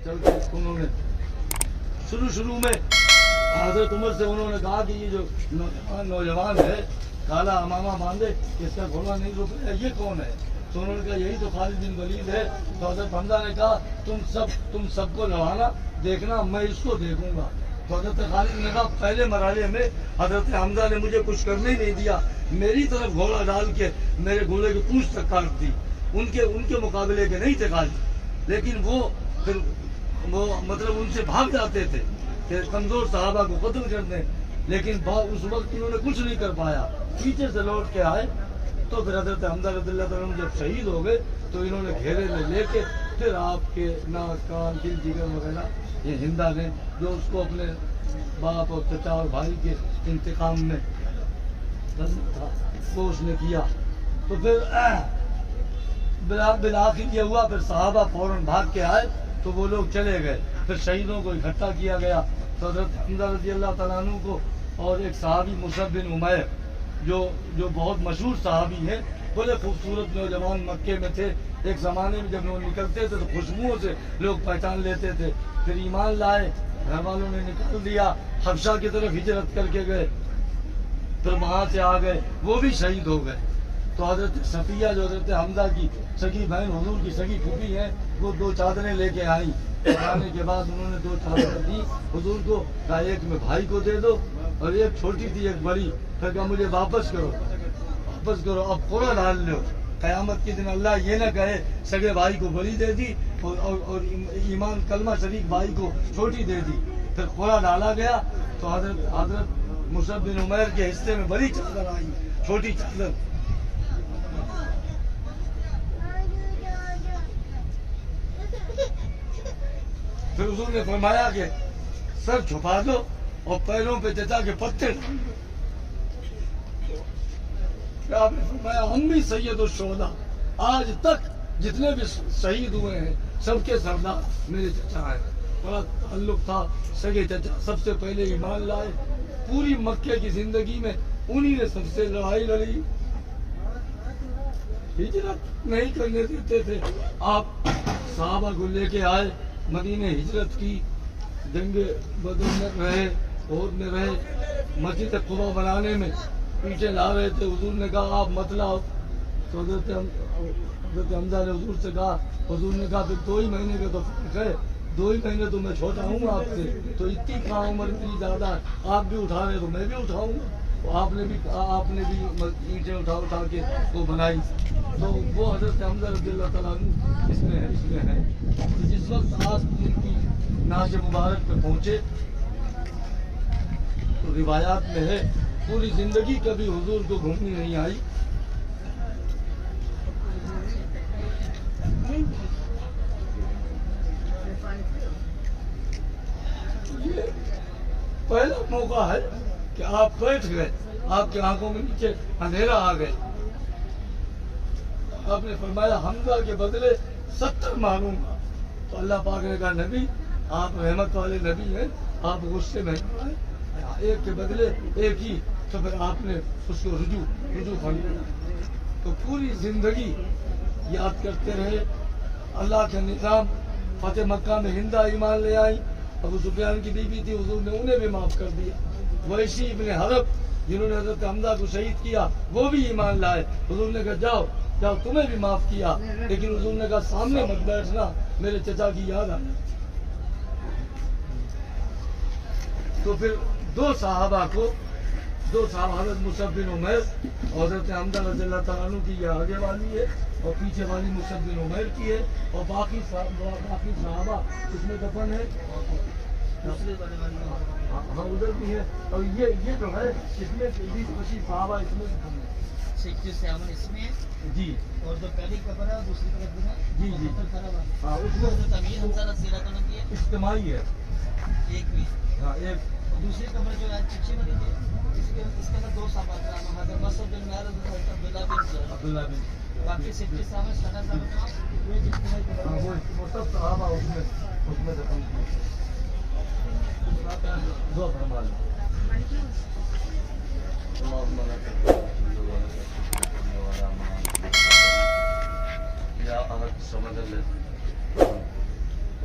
चल के उन्होंने शुरू में हजरत उमर से उन्होंने कहा कि ये जो नौजवान है काला अमामा बांधे, इसका घोड़ा नहीं रुकेगा, ये कौन है? तो उन्होंने कहा यही तो खालिद बिन वलीद है। तो हजरत हमजा ने कहा तुम सबको लड़ाना, देखना मैं इसको देखूंगा। तो हजरत खालिद ने कहा पहले मरहले में हजरत हमजा ने मुझे कुछ करने ही नहीं दिया, मेरी तरफ घोड़ा डाल के मेरे घोड़े की पूंछ तक काट दी। उनके मुकाबले के नहीं थे खालिद, लेकिन वो मतलब उनसे भाग जाते थे कि कमजोर सहाबा को कत्ल कर दें, लेकिन उस वक्त उन्होंने कुछ नहीं कर पाया। पीछे से लौट के आए तो फिर हजरत हमजा रज़ियल्लाहु अन्हु जब शहीद हो गए तो इन्होंने घेरे में लेके फिर आपके नाक कान दिल जिगर वगैरह ये हिंदा ने जो उसको अपने बाप और चचा और भाई के इंतकाम में था वो उसने किया। तो फिर बिलाखिर ये हुआ, फिर सहाबा फौरन भाग के आए तो वो लोग चले गए, फिर शहीदों को इकट्ठा किया गया। तो हजरत हमजा रज़ियल्लाहु तआला अन्हु को और एक सहाबी मुसअब बिन उमैर जो बहुत मशहूर सहाबी है, बड़े खूबसूरत नौजवान मक्के में थे। एक ज़माने में जब लोग निकलते थे तो खुशबुओं से लोग पहचान लेते थे। फिर ईमान लाए, घर वालों ने निकाल दिया, हबशा की तरफ हिजरत करके गए, फिर वहाँ से आ गए, वो भी शहीद हो गए। तो हजरत सफिया जो हजरत हमजा की सगी बहन हुजूर की सगी फूफी है, वो 2 चादरें लेके आई। आने के बाद उन्होंने 2 चादरें दी हुजूर को, कहा एक में भाई को दे दो और एक छोटी थी एक बड़ी, फिर कहा मुझे वापस करो, अब पूरा डाल लो। क़यामत के दिन अल्लाह ये ना कहे सगे भाई को बड़ी दे दी और ईमान कलमा शरीक भाई को छोटी दे दी। फिर पूरा डाला गया तो हजरत मुसअब बिन उमैर के हिस्से में बड़ी चादर आई, छोटी चादर। फिर हुजूर ने फरमाया कि सर छुपा दो और पैरों पे चचा के पत्ते डाल दो। आपने फरमाया हम भी सैयद और शोहदा, आज तक जितने भी शहीद हुए हैं सबके सरदार मेरे चचा हैं। बड़ा ताल्लुक था, सगे चचा सबसे पहले ईमान लाए, पूरी मक्के की जिंदगी में उन्हीं ने सबसे लड़ाई लड़ी, हिजरत नहीं करने देते थे। आप सहाबा को लेके आए, मदीने हिजरत की, जंगे बदर में रहे, ओद में रहे, मस्जिद कुबा बनाने में पीछे ला रहे थे। हुजूर ने कहा आप मत लाओ। तो हजरत हमजा ने हुजूर से कहा, हुजूर ने कहा फिर 2 ही महीने का तो फर्क है, 2 ही महीने तो मैं छोटा हूँ आपसे, तो इतनी कहाँ उम्र मेरी ज़्यादा, आप भी उठा रहे तो मैं भी उठाऊँगा। तो आपने भी ईंटें उठा के वो बनाई। तो वो हजरत हमजा रज़ियल्लाहु तआला अन्हु इसमें है। तो जिस वक्त आज उनकी नाश मुबारक पे पहुँचे तो रिवायात में है पूरी जिंदगी कभी हुजूर को घूमनी नहीं आई। ये पहला मौका है कि आप बैठ गए, आपकी आंखों में नीचे अंधेरा आ गए। आपने फरमाया हमजा के बदले 70 मारूंगा। तो अल्लाह पाक ने कहा नबी आप रहमत वाले नबी हैं, आप गुस्से में आए, एक के बदले एक ही। तो फिर आपने उसको रुजू फरमाया। तो पूरी जिंदगी याद करते रहे अल्लाह के निज़ाम। फतेह मक्का में हिंदा ईमान ले आई, अबू सुफियान की बीवी थी, हुजूर ने उन्हें भी माफ कर दिया। वैसी इब्ने हरब जिन्होंने हजरत हमजा को शहीद किया वो भी ईमान लाए। हुजूर ने कहा जाओ तुम्हें भी माफ किया, लेकिन हुजूर ने कहा सामने मत बैठना, मेरे चचा की याद आ। तो फिर 2 सहाबा हजरत मुसअब बिन उमैर और हजरत हमजा रज़ियल्लाहु तआला अन्हु की ये आगे वाली है और पीछे वाली मुसअब बिन उमैर की है, और बाकी सहाबा इसमें दफन है। हाँ उधर भी है। और ये जो है इसमें 20-25 सहाबा इसमें दफन है। 67 इसमें जी, और जो पहली कब्र है दूसरी तरफ भी है। जी हाँ उसमें जो तमीर हमजा रज़ियल्लाहु अन्हु की है इज्तिमाई है। एक भी हाँ एक दूसरी कब्र जो है पीछे वाली है, इसके अंदर 2 सहाबा हजरत मुसअब बिन उमैर और अब्दुल्लाह बिन बाकी 67 वो जितने हाँ वो सब सहाबा उसमें दफन किए। दुआ फरमा लो। या अहद समझ ले